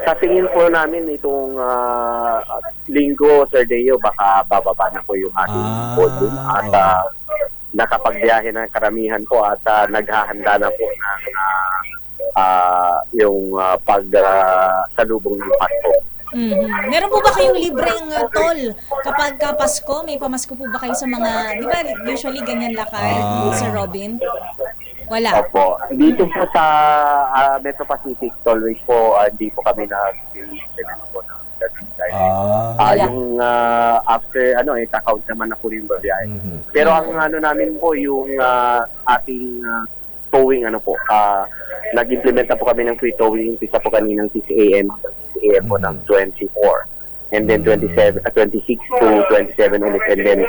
Sa tingin po namin itong Linggo, Sir Deo, baka bababa na po yung ating volume at nakapagbiyahe na karamihan po at naghahanda na po ng yung pagsalubong ng Pasko. Meron po ba kayong libreng toll kapag Pasko? May pamasko po ba kayo sa mga, di ba usually ganyan lakay, Sir Robin? Wala. Opo. Dito po sa Metro Pacific Tollways po, hindi po kami nag-implement po ng Wala. yung after count naman na po yung babiyahe. Pero ang namin po yung ating towing nag-implement na po kami ng free towing umpisa po kaninang 6 a.m. hanggang 6 a.m. po ng 24. And then 26 to 27 ulit. And then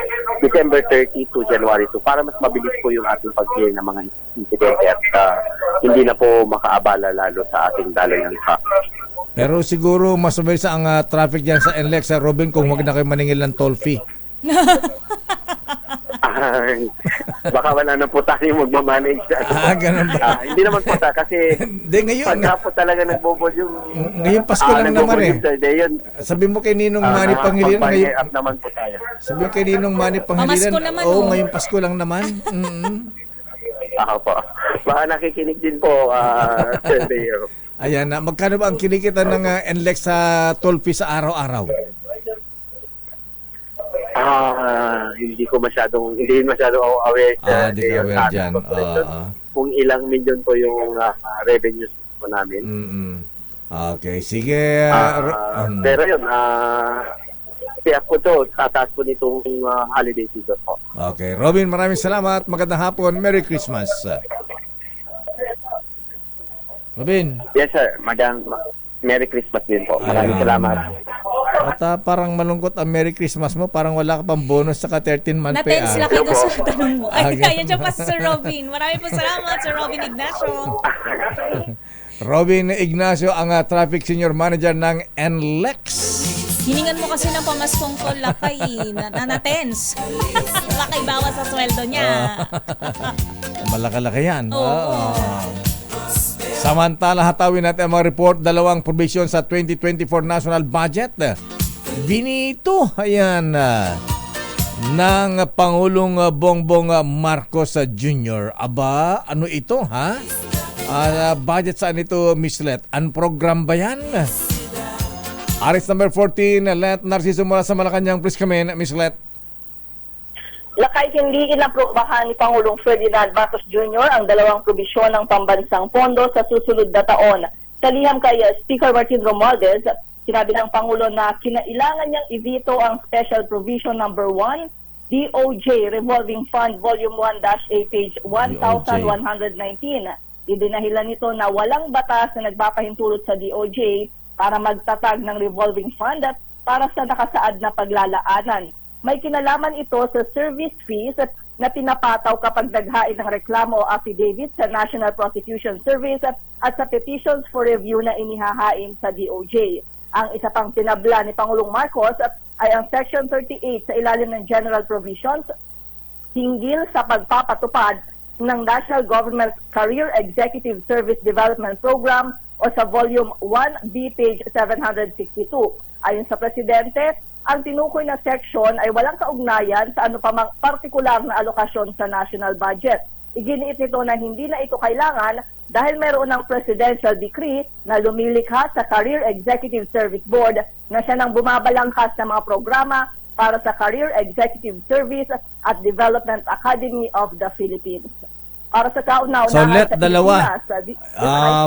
December 30 to January 2 para mas mabilis po yung ating pag-clear ng mga insidente at hindi na po makaabala lalo sa ating daloy ng traffic. Pero siguro mas mabilis ang traffic dyan sa NLEX, Robin, kung wag na kayo maningil ng toll fee. Baka wala na po tayo magmamanage. Ganun ba? Hindi naman po kasi Hindi, ngayon. pagka po talaga nagbo-volume. Ngayon Pasko lang naman eh. Yun, Sabi mo kay Ninong Manny Pangilinan. Ngayon, up naman po tayo. sabi mo kay Ninong Manny Pangilinan. Pamasko naman, Oo, oh. ngayon Pasko lang naman. Ako po. Baka nakikinig din po, Sir Mayor. Ayan na. Magkano ba ang kinikita ng NLEX sa toll fee sa araw-araw? Hindi masyado ako aware. Di ka aware dyan. Kung ilang milyon po yung revenues po namin. Okay, sige. Pero yun, kaya po to, tataas po nitong holiday season po. Okay, Robin, maraming salamat. Magandang hapon. Merry Christmas. Robin. Yes sir, Merry Christmas din po. Maraming salamat. At parang malungkot ang Merry Christmas mo. Parang wala ka pang bonus sa 13-month pay. Na-tense lang kayo sa tanong mo. Ay, Okay. ayan siya pa Sir Robin. Maraming po salamat, Sir Robin Ignacio. Robin Ignacio, ang traffic senior manager ng NLEX. Hiningan mo kasi ng pamaskong toll, Lakay. Na-tense. Lakay bawas sa sweldo niya. Malaki-laki yan. Oo. Samantala, hatawin natin ang mga report, dalawang provision sa 2024 national budget. Binito, ayan, ng Pangulong Bongbong Marcos Jr. Aba, ano ito, ha? Budget saan ito, Miss Let? Ang program ba yan? Aris number 14, Let Narciso mula sa Malacanang. Please come in, Miss Let. Lakay hindi inaprubahan ni Pangulong Ferdinand Marcos Jr. ang dalawang probisyon ng pambansang pondo sa susunod na taon. Sa liham kay Speaker Martin Romualdez, sinabi ng Pangulo na kinailangan niyang i-veto ang Special Provision Number 1, DOJ Revolving Fund Volume 1-A, page 1119. Idinahilan nito na walang batas na nagpapahintulot sa DOJ para magtatag ng revolving fund at para sa nakasaad na paglalaanan. May kinalaman ito sa service fees na pinapataw kapag naghain ng reklamo o affidavit sa National Prosecution Service at sa petitions for review na inihahain sa DOJ. Ang isa pang tinabla ni Pangulong Marcos ay ang Section 38 sa ilalim ng General Provisions hinggil sa pagpapatupad ng National Government Career Executive Service Development Program o sa Volume 1B, page 762. Ayon sa Presidente, ang tinukoy na section ay walang kaugnayan sa ano pa mang partikular na alokasyon sa national budget. Iginiit nito na hindi na ito kailangan dahil mayroon ng presidential decree na lumilikha sa Career Executive Service Board na siya nang bumabalangkas ng mga programa para sa Career Executive Service at Development Academy of the Philippines. Para sa kaunaw So let dalawa.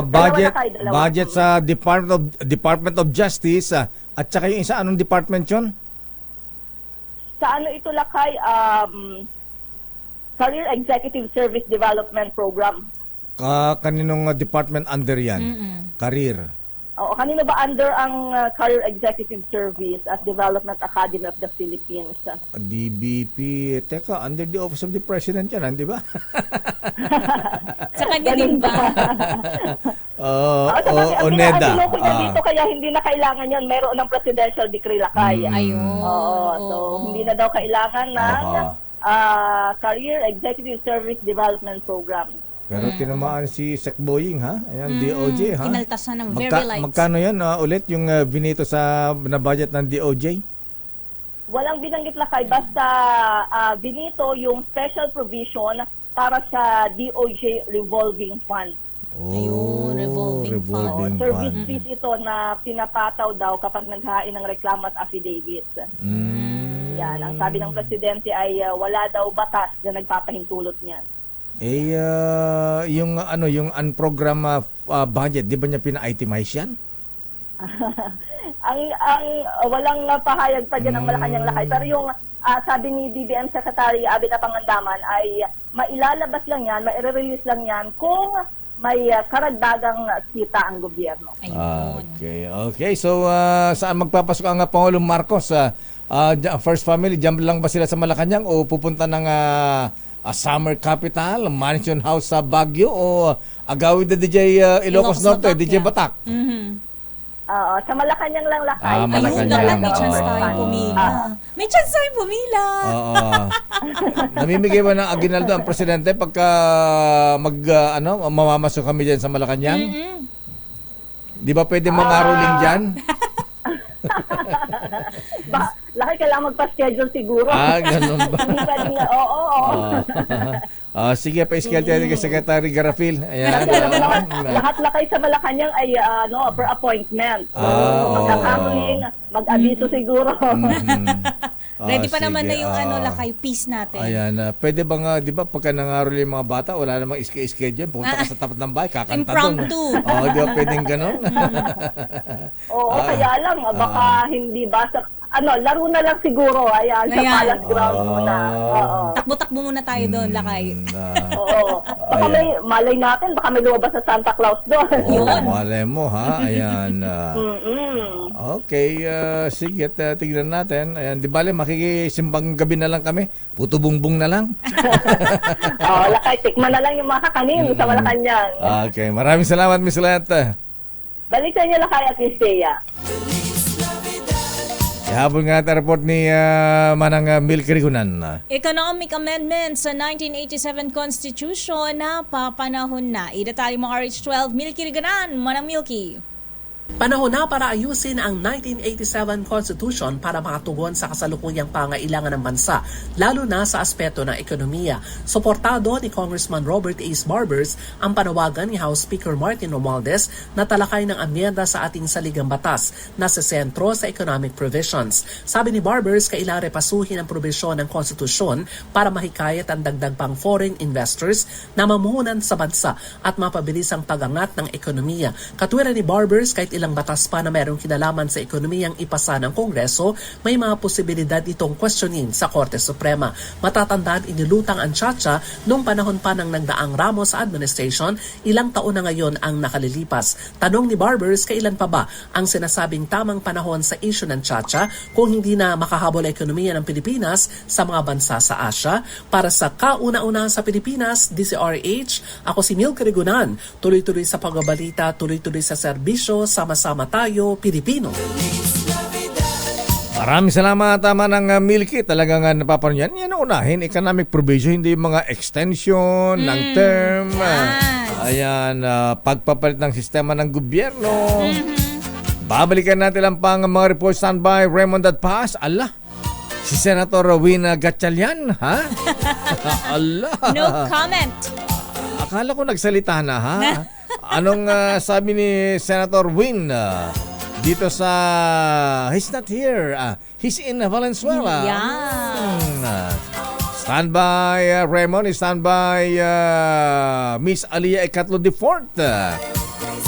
Budget Budget sa Department of Justice at saka yung isa anong department yun? Sa ano ito, Lakay? Career Executive Service Development Program. Kaninong department under yan? Career. Oo, kanino ba under ang Career Executive Service at Development Academy of the Philippines? DBP. Teka, under the Office of the President yan, di ba? Sa kanya din ba? ONEDA. Dito kaya hindi na kailangan yan. Meron ng presidential decree, Lakay. Ayun. So hindi na daw kailangan ng Career Executive Service Development Program. Pero tinamaan si Sec Boying, ha? Ayan, DOJ, ha? Kinaltasan ng very light. Magkano yan ulit yung binito sa na-budget ng DOJ? Walang binanggit, Lakay. Basta binito yung special provision para sa DOJ Revolving Fund. Ayun, revolving fund. Service fees ito na pinapataw daw kapag naghain ng reklamo at affidavit. Yan. Ang sabi ng Presidente ay wala daw batas na nagpapahintulot niyan. Yung yung unprogram budget, di ba niya pina-itemize yan? ang walang pahayag pa dyan ang Malacanang Lakay. Pero yung sabi ni BBM Secretary Abby Pangandaman ay mailalabas lang yan, maire-release lang yan kung may karagdagang kita ang gobyerno. Ayun. Okay. So, saan magpapasok ang Pangulong Marcos? First Family, jump lang ba sila sa Malacanang o pupunta ng Summer Capital, Mansion House sa Baguio o agawid na DJ Ilocos Norte, DJ Batak? Sa Malacanang lang Lakay. Malacanang lang. May chance tayong pumila. May chance tayong pumila. Oo. Namimigay ba ng aginaldo ang presidente pagka mamamasok kami diyan sa Malacanang? Di ba pwede mangaroling diyan? Lakay kailangan magpa-schedule siguro. Ganun ba? Hindi pwedeng oo. Sige, pa-schedule tayo kay Secretary Garafil. Ayan. Lahat Lakay sa Malacanang ay per appointment. Magkakaroling, mag-abiso siguro. Ready pa naman sige. na yung Lakay piece natin. Ayan, pwede ba nga, di ba, pagka nangarol yung mga bata, wala namang schedule, pumunta ka sa tapat ng bahay, kakanta doon. Impromptu. Di ba pwedeng ganun? Kaya lang, baka hindi ba laro na lang siguro. Ayan. Sa Palace Ground muna. Takbo-takbo muna tayo doon, Lakay. Oo. Baka malay natin, baka may lumabas sa Santa Claus doon. Yun. Malay mo, ha? Ayan. Okay, sige, tignan natin. Ayan, di bale, makikisimbang gabi na lang kami. Puto bungbong na lang. Lakay, tikman na lang yung mga kakanin sa Malacanang. Okay, maraming salamat, Miss Leta. Balik sa inyo, Lakay at Miss Thea. Ihabol nga natin report ni Manang Milky Rigunan. Economic Amendments sa 1987 Constitution na papanahon na. Idetalye mo RH12, Milky Riganan, Manang Milky. Panahon na para ayusin ang 1987 Constitution para makatugon sa kasalukuyang pangailangan ng bansa, lalo na sa aspeto ng ekonomiya. Suportado ni Congressman Robert Ace Barbers ang panawagan ni House Speaker Martin Romualdez na talakay ng amyenda sa ating saligang batas na sa sentro sa economic provisions. Sabi ni Barbers, kailangan repasuhin ang probisyon ng konstitusyon para mahikayat ang dagdag pang foreign investors na mamuhunan sa bansa at mapabilis ang pagangat ng ekonomiya. Katwiran ni Barbers, kahit ilang batas pa na mayroong kinalaman sa ekonomiyang ipasa ng Kongreso, may mga posibilidad itong questionin sa Korte Suprema. Matatandaan, inilutang ang Chacha noong panahon pa ng nagdaang Ramos administration, ilang taon na ngayon ang nakalilipas. Tanong ni Barbers, kailan pa ba ang sinasabing tamang panahon sa issue ng Chacha kung hindi na makahabol ang ekonomiya ng Pilipinas sa mga bansa sa Asia? Para sa kauna-una sa Pilipinas, DCRH, ako si Milky Rigunan. Tuloy-tuloy sa pagbabalita, tuloy-tuloy sa serbisyo, sama-sama tayo, Pilipino. Maraming salamat, Manang Milky. Talagang napapanood yan. Yan ang unahin, economic provision, hindi yung mga extension ng term. Ayan, pagpapalit ng sistema ng gobyerno. Babalikan natin lang pang mga report. Standby, Raymond at Paz. Allah, si Senator Rowena Gatchalian, ha? Allah. No comment. Akala ko nagsalita na, ha? Anong sabi ni Senator Win dito sa he's not here, he's in Valenzuela. Standby Raymond, standby Miss Alia Ecatlo de Fort.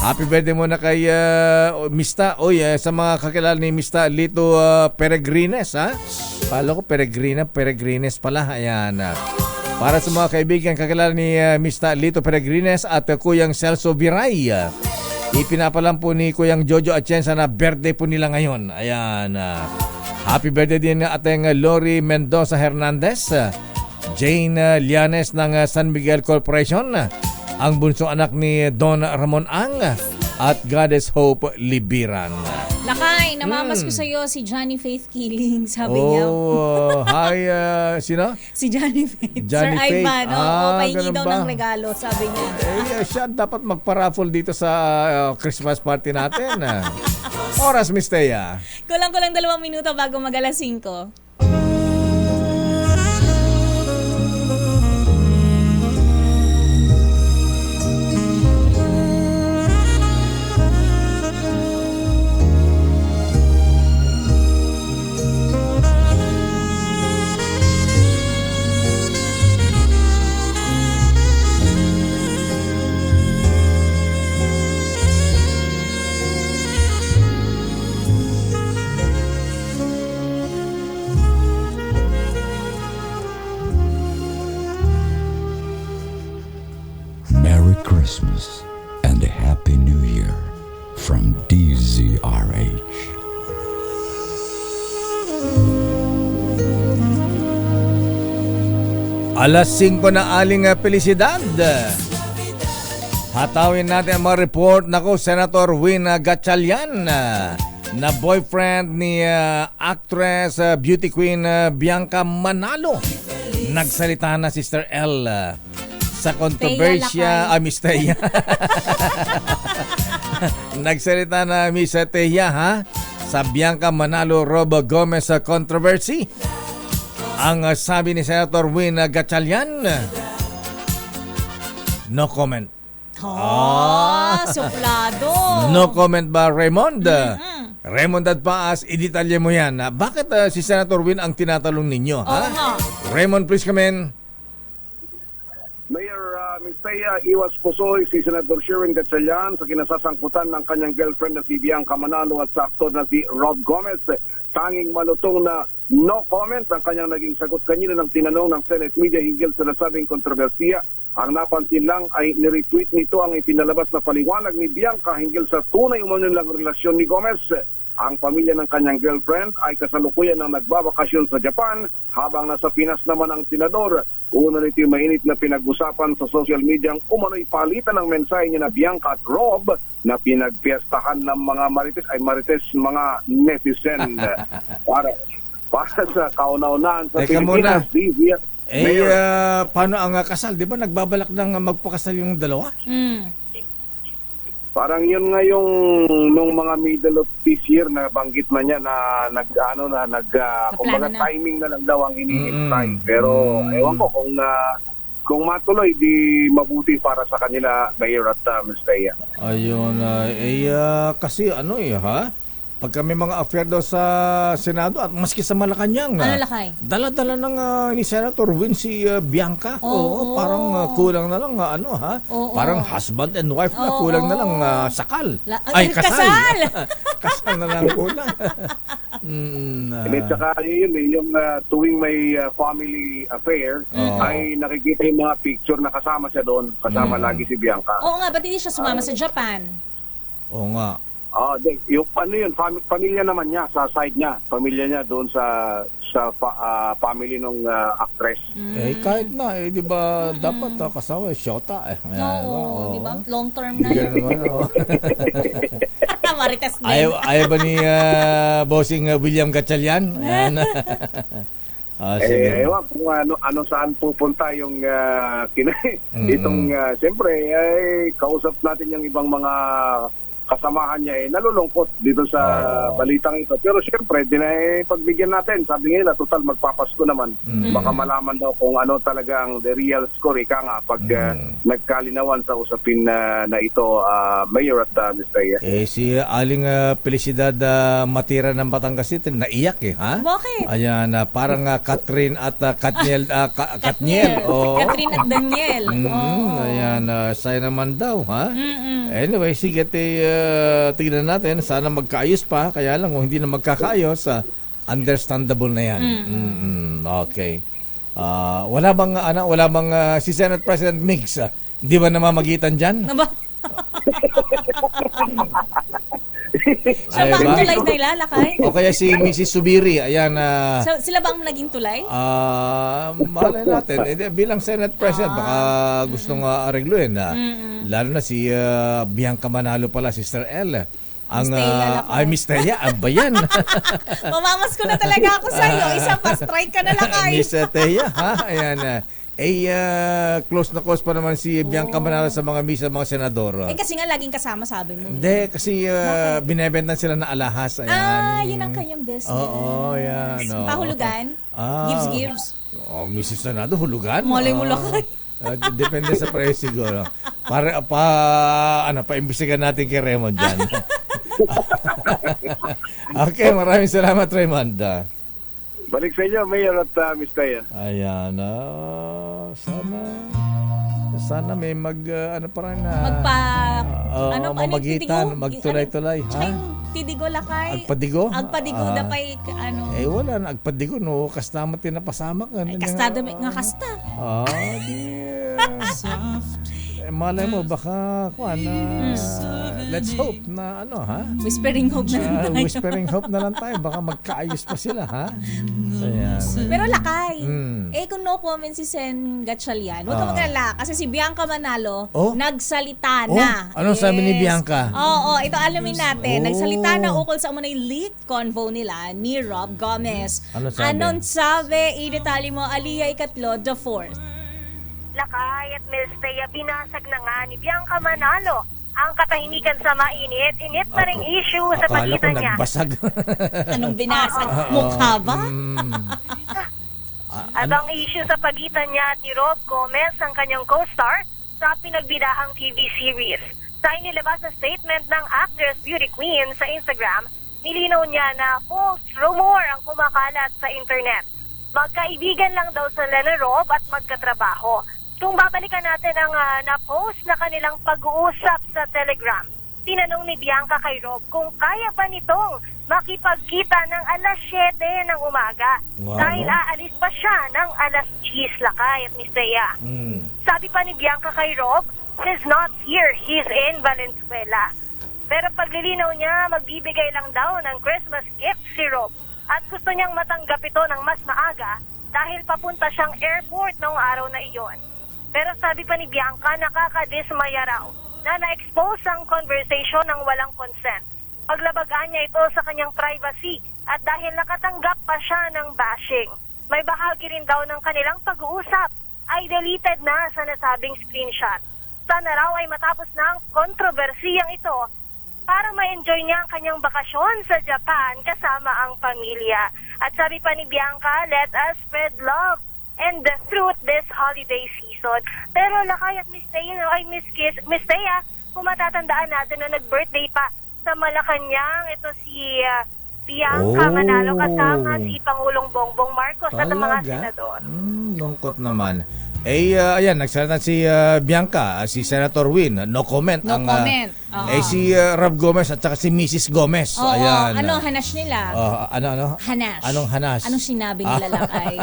Happy birthday muna kay Mista. Sa mga kakilala ni Mista Lito Peregrines, ha? Kala ko Peregrines pala. Ayan. Para sa mga kaibigan kakilala ni Mr. Lito Peregrines at Kuyang Celso Viray. Ipinapalam po ni Kuyang Jojo Atienza na birthday po nila ngayon. Ayan. Happy birthday din ating Lori Mendoza Hernandez, Jane Lianes ng San Miguel Corporation, ang bunsong anak ni Don Ramon Ang at Goddess Hope Libiran. Lakay, namamas ko sa'yo si Johnny Faith Killing, sabi niya. Hi, sino? Si Johnny Faith. Johnny Sir Faith. Ivan, pahingi ganun daw ba? ng regalo, sabi niya. Siya dapat magpa-raffle dito sa Christmas party natin. Oras, Miss Thea. Kulang-kulang 2 minuto bago mag-alas 5. Christmas and a Happy New Year from DZRH. Alas 5 na aling felicidad. Hatawin natin ang mga report. Nako, Senator Win Gatchalian na boyfriend ni actress, beauty queen Bianca Manalo. Nagsalita na Sister L sa kontrobersya. Miss Teya. Nagsalita na Miss Teya sa Bianca Manalo Rob Gomez controversy. Ang sabi ni Senator Win Gatchalian, no comment. Suplado. No comment ba, Raymond? Raymond at Paas, idetalye mo yan. Bakit si Senator Win ang tinatalong ninyo? Oo nga. Raymond, please come in. Mayor Mistaya, iwas pusoy si Senator Sherwin Gatchalian sa kinasasangkutan ng kanyang girlfriend na si Bianca Manalo at sa aktor na si Rob Gomez. Tanging malutong na no comment ang kanyang naging sagot kanina ng tinanong ng Senate media hinggil sa nasabing kontrobersiya. Ang napansin lang ay niretweet nito ang ipinalabas na paliwanag ni Bianca hinggil sa tunay umano nilang relasyon ni Gomez. Ang pamilya ng kanyang girlfriend ay kasalukuyan ng nagbabakasyon sa Japan habang nasa Pinas naman ang senador. Una nito yung mainit na pinag-usapan sa social media ang umano'y palitan ng mensahe niya na Bianca at Rob na pinagpiestahan ng mga marites mga netizen para sa kauna-unahan sa Pilipinas. Paano ang kasal? Di ba nagbabalak ng magpakasal yung dalawa? Parang yun nga yung nung mga middle of this year na banggit na niya na kumbaga timing na lang daw ang hinihintay. Pero ewan ko kung matuloy di mabuti para sa kanila, Mayor at Mistaya. Ayun, kasi pag kami mga affair daw sa Senado at maski sa Malacanang, lakay? Dala-dala ng ni Senator Win si Bianca. Parang kulang na lang parang husband and wife na kulang na lang sakal. Kasal. Kasal na lang kulang. Saka yung tuwing may family affair ay nakikita yung mga picture na kasama siya doon. Kasama lagi si Bianca. Oo nga, ba't hindi siya sumama sa Japan? Oo nga. Yung pamilya naman niya sa side niya, pamilya niya doon sa family ng actress. Kahit na di ba dapat kasama Shota Oo, di ba? Long term na yun. Marites din. Ayaw ba ni bossing William Gatchalian? Ewan kung ano saan pupunta yung itong siyempre kausap natin yung ibang mga kasamahan niya nalulungkot dito sa balitang ito. Pero siyempre, pagbigyan natin, sabi nila, total magpapasko naman. Baka malaman daw kung ano talaga ang the real score, pag nagkalinawan sa usapin na ito, Mayor at Mr. Si Aling Felicidad Matira ng Batangas City, naiyak Bakit? Ayan, parang Catherine at Katniel. Catherine at Daniel. Ayan, saya naman daw, Anyway, sige, tignan natin. Sana magkaayos pa. Kaya lang, kung hindi na magkakaayos, understandable na yan. Okay. Wala bang si Senate President Mix, di ba namamagitan dyan? Siya ba ang tulay na ilalakay? O kaya si Mrs. Subiri, ayan. Sila ba ang naging tulay? Malay natin. Bilang Senate President, baka gustong aregluin. Lalo na si Bianca Manalo pala, Sister L. Miss Teya, ba yan? Mamamas ko na talaga ako sa'yo. Isa pa, strike ka na lakay. Miss Teya, ayan. Close na close pa naman si Bianca Manalo sa mga senador. Kasi nga laging kasama, sabi mo. Hindi, kasi binebentan sila na alahas. Ayan. Yun ang kanyang business. Oo, yan. Pahulugan? Gives. Mrs. Senado, hulugan? Malay mo lakay. Depende sa price siguro. Para paimbestigan natin kay Raymond dyan. Okay, maraming salamat, Raymond. Balik sa inyo, Mayor at Mr. Ayan. Sana may mamagitan, magtulay-tulay. Tsaka yung tidigo lakay. Agpadigo? Agpadigo da pa'y wala na. Agpadigo, no? Kastama tinapasamak. Kasta da nga kasta. malay mo, baka, let's hope na Whispering hope na lang tayo. Whispering hope na lang tayo. Baka magkaayos pa sila, ha? Ayan. Pero lakay. Kung no comment si Sen Gatchalian, huwag ka mag-alala. Kasi si Bianca Manalo, nagsalita na. Anong sabi ni Bianca? Oo, ito alamin natin. Nagsalita na ukol sa umunay leaked convo nila ni Rob Gomez. Ano sabi? Anong sabi? Idetali mo, Aliyah Ikatlo, the fourth. Lakay at Miss Thea, binasag na nga ni Bianca Manalo ang katahimikan sa mainit-init na ring issue sa Akala ko pagitan niya. nagbasag. Anong binasag? Mukha ba? At ang issue sa pagitan niya at ni Rob Gomez, ang kanyang co-star, sa pinagbidahang TV series. Sa inilabas na statement ng actress beauty queen sa Instagram, nilinaw niya na false rumor ang kumakalat sa internet. Magkaibigan lang daw sila ni Rob at magkatrabaho. Kung babalikan natin ang na-post na kanilang pag-uusap sa Telegram, tinanong ni Bianca kay Rob kung kaya ba nitong makipagkita ng alas 7 ng umaga. Wow. Dahil aalis pa siya ng alas 10 lakay at Miss Thea. Sabi pa ni Bianca kay Rob, he's not here, he's in Valenzuela. Pero paglilinaw niya, magbibigay lang daw ng Christmas gift si Rob. At gusto niyang matanggap ito ng mas maaga dahil papunta siyang airport noong araw na iyon. Pero sabi pa ni Bianca, nakakadismaya raw na na-expose ang conversation ng walang consent. Paglabagaan niya ito sa kanyang privacy at dahil nakatanggap pa siya ng bashing. May bahagi rin daw ng kanilang pag-uusap ay deleted na sa nasabing screenshot. Sana raw ay matapos na ang kontrobersiyang ito para ma-enjoy niya ang kanyang bakasyon sa Japan kasama ang pamilya. At sabi pa ni Bianca, let us spread love and the truth this holiday season. Pero lakay at Miss Thea, kung matatandaan natin na nag-birthday pa sa Malacanang, ito si Bianca Manalo kasama si Pangulong Bongbong Marcos at ang mga senador. Lungkot naman. Ayan, nagsalita si Bianca, si Senator Win, no comment. No comment. Si Rob Gomez at saka si Mrs. Gomez. Ayan. Ano hanash nila? Ano? Hanash. Anong hanash? Anong sinabi nila lakay?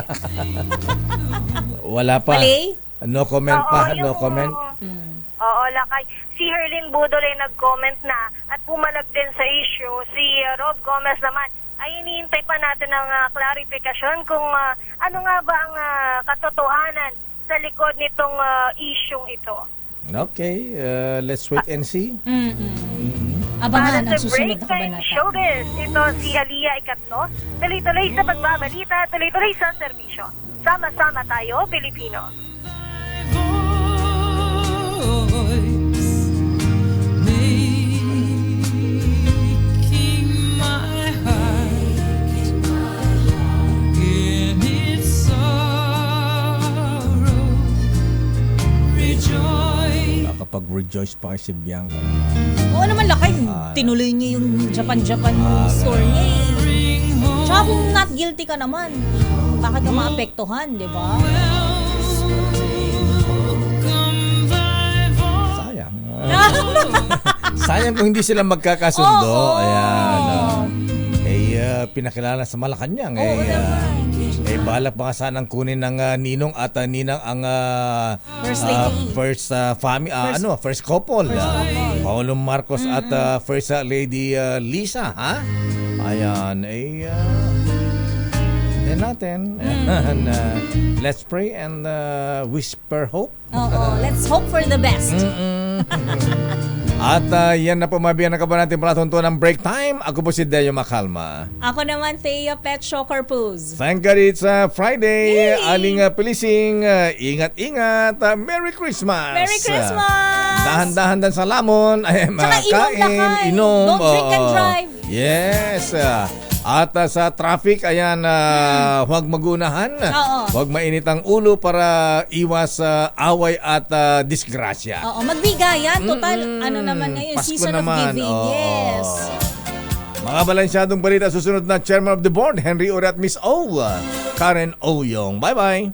Wala pa. Mali? No comment pa, no comment. Oo, lakay. Si Herlin Budol ay nag-comment na at pumalag din sa issue. Si Rob Gomez naman ay iniintay pa natin ng clarification kung ano nga ba ang katotohanan sa likod nitong issue ito. Okay, let's wait and see. Abangan ang Para sa susunod na Break Time kabanata. Showbiz, ito si Aliyah Ikatlo. Tuloy-tuloy sa pagbabalita, tuloy-tuloy sa serbisyo. Sama-sama tayo, Pilipino. Nakapag-rejoice pa kay si Bianca. Oo naman lakay. Tinuloy niya yung Japan store niya eh. Tsaka kung not guilty ka naman, bakit ka maapektuhan, di ba? Sayang. Sayang kung hindi sila magkakasundo. Ayan. Pinakilala sa Malacanang. Balak pa nga sanang kunin ng ninong at ninang ang First lady. first couple. Pangulong Marcos at First Lady Lisa, ha? Ayan, natin. And, let's pray and whisper hope. Oo, let's hope for the best. At yan na po mabiyan na ka ba natin palatunto ng break time. Ako po si Deo Macalma. Ako naman, Thea Pet Shocker Pose. Thank God it's Friday. Yay! Aling Pilising, ingat-ingat. Merry Christmas! Merry Christmas! Dahan-dahan dan sa lamon. Tsaka Kain, inom. inom. Don't drink and drive. Yes. At sa traffic, ayan, huwag magunahan. Oo. Huwag mainit ang ulo para iwas away at disgrasya. Oo, magbigayan. Total, ano naman ngayon, Pasko season naman. of giving. Oo. Yes. Mga balansyadong balita, susunod na Chairman of the Board, Henry Ore at Miss O, Karen Oyong. Bye-bye!